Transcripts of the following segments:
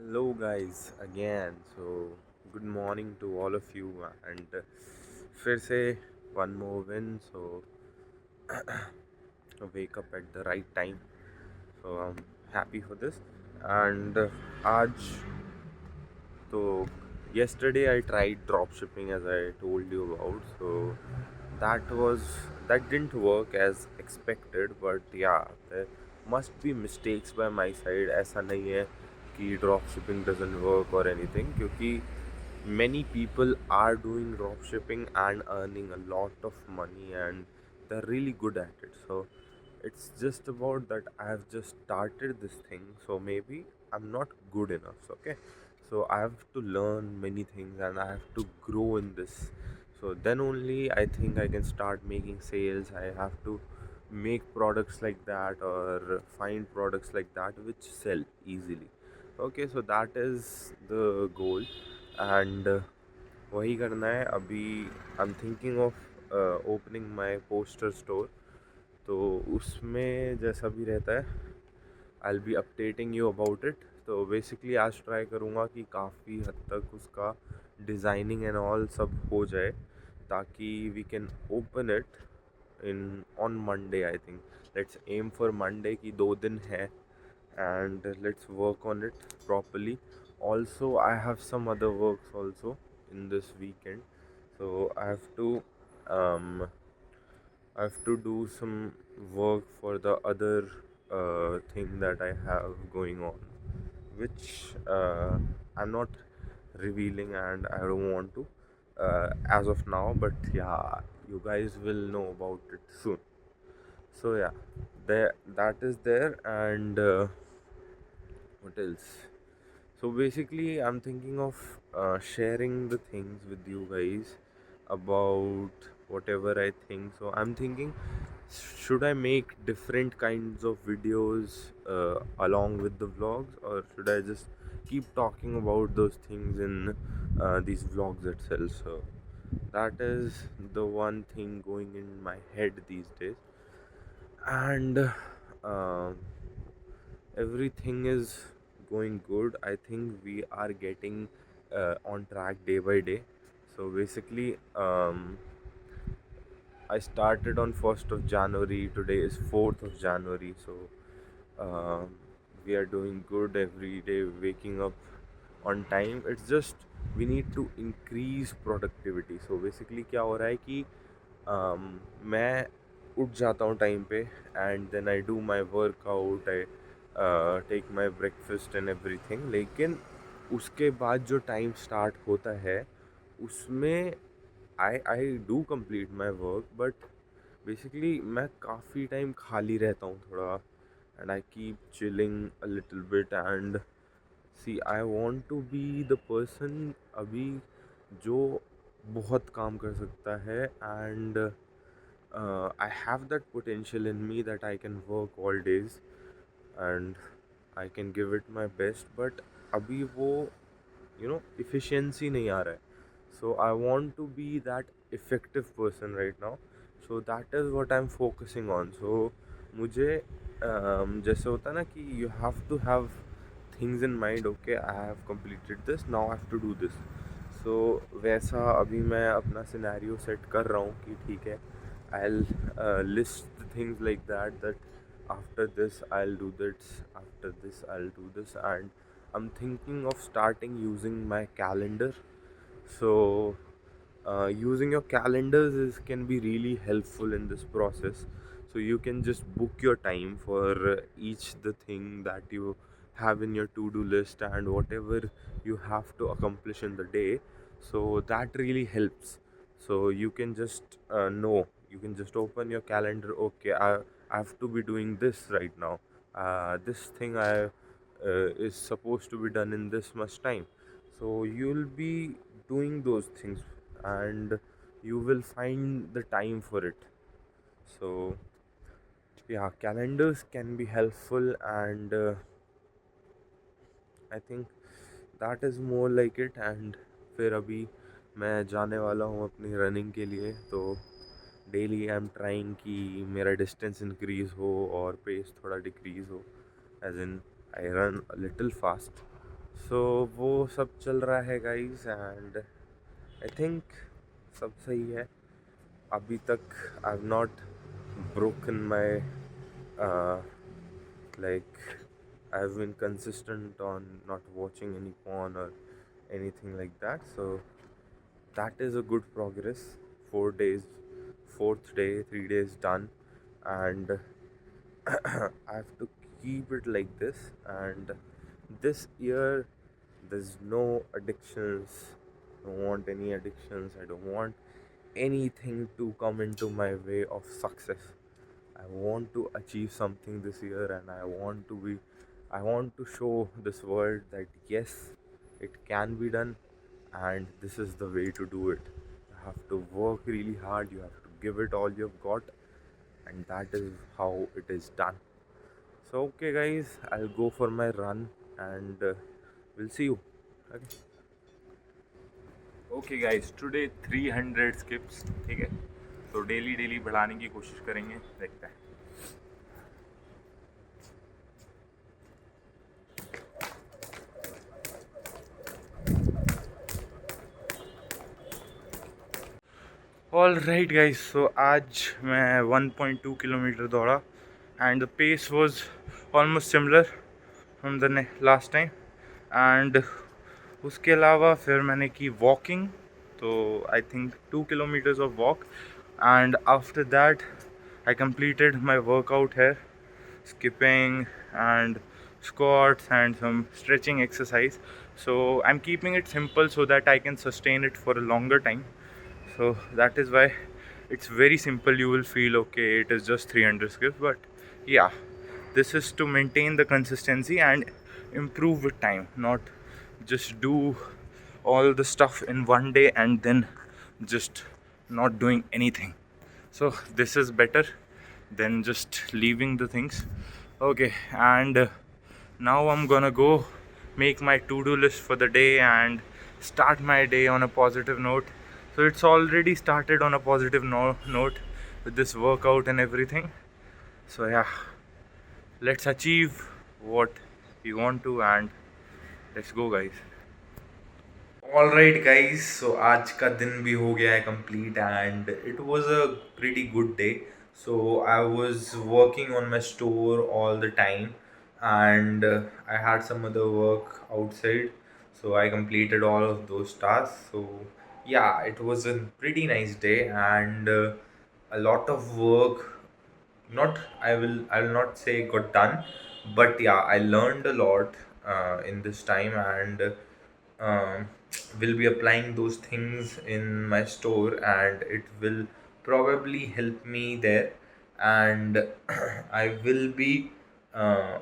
Hello, guys, again. So, good morning to all of you, and फिर से one more win. So, wake up at the right time. So, I'm happy for this. And आज तो yesterday I tried drop shipping as I told you about. So that was that didn't work as expected, but yeah, there must be mistakes by my side. ऐसा नहीं है कि drop shipping doesn't work or anything, क्योंकि many people are doing drop shipping and earning a lot of money, and they're really good at it. So it's just about that I have just started this thing, so maybe I'm not good enough. Okay, so I have to learn many things and I have to grow in this. So then only I think I can start making sales. I have to make products like that or find products like that which sell easily. Okay, so that is the goal. And वही करना है अभी. I am thinking of opening my poster store. तो उसमें जैसा भी रहता है I will be updating you about it. तो बेसिकली आज ट्राई करूँगा कि काफ़ी हद तक उसका डिज़ाइनिंग एंड ऑल सब हो जाए, ताकि we can open it in on Monday. I think let's aim for Monday की 2 दिन है, and let's work on it properly. Also, I have some other works also in this weekend, so um I have to do some work for the other thing that I have going on, which I'm not revealing and I don't want to as of now, but yeah, you guys will know about it soon. So yeah, there that is there. And what else? So basically, I'm thinking of sharing the things with you guys about whatever I think. So I'm thinking, should I make different kinds of videos along with the vlogs, or should I just keep talking about those things in these vlogs itself? So that is the one thing going in my head these days. And um everything is going good. I think we are getting on track day by day. So basically, I started on 1st of January. Today is 4th of January. So um, we are doing good every day, waking up on time. It's just we need to increase productivity. So basically क्या हो रहा है कि मैं उठ जाता हूँ time पे, and then I do my workout. I take my breakfast and everything. लेकिन उसके बाद जो टाइम स्टार्ट होता है उसमें I do complete my work, but basically मैं काफ़ी टाइम खाली रहता हूँ थोड़ा, and I keep chilling a little bit. And see, I want to be the person अभी जो बहुत काम कर सकता है, and I have that potential in me that I can work all days and I can give it my best. But अभी वो efficiency नहीं आ रहा है. So I want to be that effective person right now. So that is what I'm focusing on. So मुझे जैसे होता है ना कि you have to have things in mind. Okay, I have completed this, now I have to do this. So वैसा अभी मैं अपना सिनेरियो सेट कर रहा हूँ कि ठीक है, I'll list the things like that after this I'll do this, after this I'll do this. And I'm thinking of starting using my calendar. So using your calendars can be really helpful in this process. So you can just book your time for each the thing that you have in your to-do list and whatever you have to accomplish in the day. So that really helps. So you can just know, you can just open your calendar. Okay, I have to be doing this right now. This thing I is supposed to be done in this much time. So you'll be doing those things, and you will find the time for it. So yeah, calendars can be helpful, and I think that is more like it. And फिर अभी मैं जाने वाला हूँ अपनी running के लिए. तो डेली आई एम ट्राइंग कि मेरा डिस्टेंस इंक्रीज़ हो और पेस थोड़ा डिक्रीज़ हो, as in I run a little fast. सो वो सब चल रहा है गाइस, एंड आई थिंक सब सही है अभी तक. I have not broken my like I've been consistent on not watching any porn or anything like that, so that is a good progress. 4 days, fourth day, 3 days done, and I have to keep it like this. And this year there's no addictions. I don't want any addictions. I don't want anything to come into my way of success. I want to achieve something this year, and I want to show this world that yes, it can be done, and this is the way to do it. You have to work really hard, you have to give it all you've got, and that is how it is done. So, okay, guys, I'll go for my run, and we'll see you. Okay. Okay guys, today 300 skips. ठीक है, तो daily daily बढ़ाने की कोशिश करेंगे, देखते हैं. All right guys, सो आज मैं 1.2 किलोमीटर दौड़ा and the pace was almost similar from the last time. And उसके अलावा फिर मैंने की वॉकिंग, तो I think 2 kilometres of walk. And after that I completed my workout here, skipping and squats and some stretching exercise. So I'm keeping it simple so that I can sustain it for a longer time. So that is why it's very simple. You will feel okay, it is just 300 skips, but yeah, this is to maintain the consistency and improve with time, not just do all the stuff in one day and then just not doing anything. So this is better than just leaving the things. Okay, and now I'm gonna go make my to-do list for the day and start my day on a positive note. So it's already started on a positive note with this workout and everything. So yeah, let's achieve what we want to, and let's go guys. All right, guys. So आज का दिन भी हो गया है complete, and it was a pretty good day. So I was working on my store all the time, and I had some other work outside. So I completed all of those tasks. So yeah, it was a pretty nice day, and a lot of work. Not I will not say got done, but yeah, I learned a lot in this time, and um, will be applying those things in my store, and it will probably help me there. And I will be uh,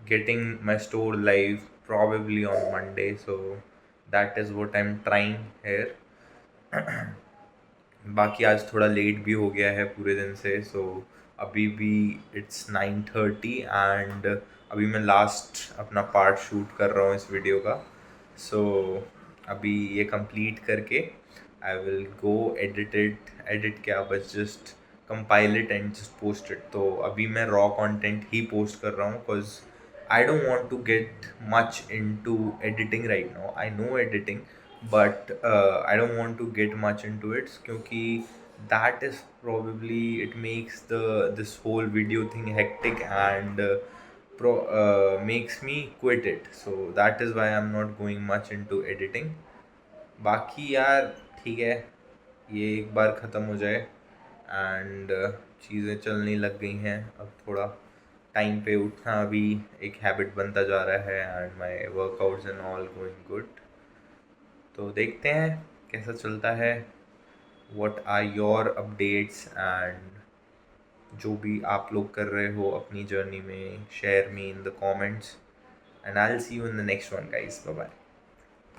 getting my store live probably on Monday, so that is what I'm trying here. बाकी आज थोड़ा late भी हो गया है पूरे दिन से. सो अभी भी इट्स 9:30, एंड अभी मैं लास्ट अपना पार्ट शूट कर रहा हूँ इस वीडियो का. सो अभी ये कंप्लीट करके आई विल गो एडिट क्या, बस just compile it and just post it. तो अभी मैं रॉ कंटेंट ही पोस्ट कर रहा हूँ, because I don't want to get much into editing right now. I know editing, but I don't want to get much into it, क्योंकि that is probably it makes this whole video thing hectic, and makes me quit it. So that is why I'm not going much into editing. बाकी यार ठीक है, ये एक बार ख़त्म हो जाए एंड चीज़ें चलने लग गई हैं. अब थोड़ा टाइम पे उठना अभी एक हैबिट बनता जा रहा है, and my workouts and all going good. तो देखते हैं कैसा चलता है. What are your updates, and जो भी आप लोग कर रहे हो अपनी जर्नी में, share me in the comments, and I will see you in the next one guys. Bye bye.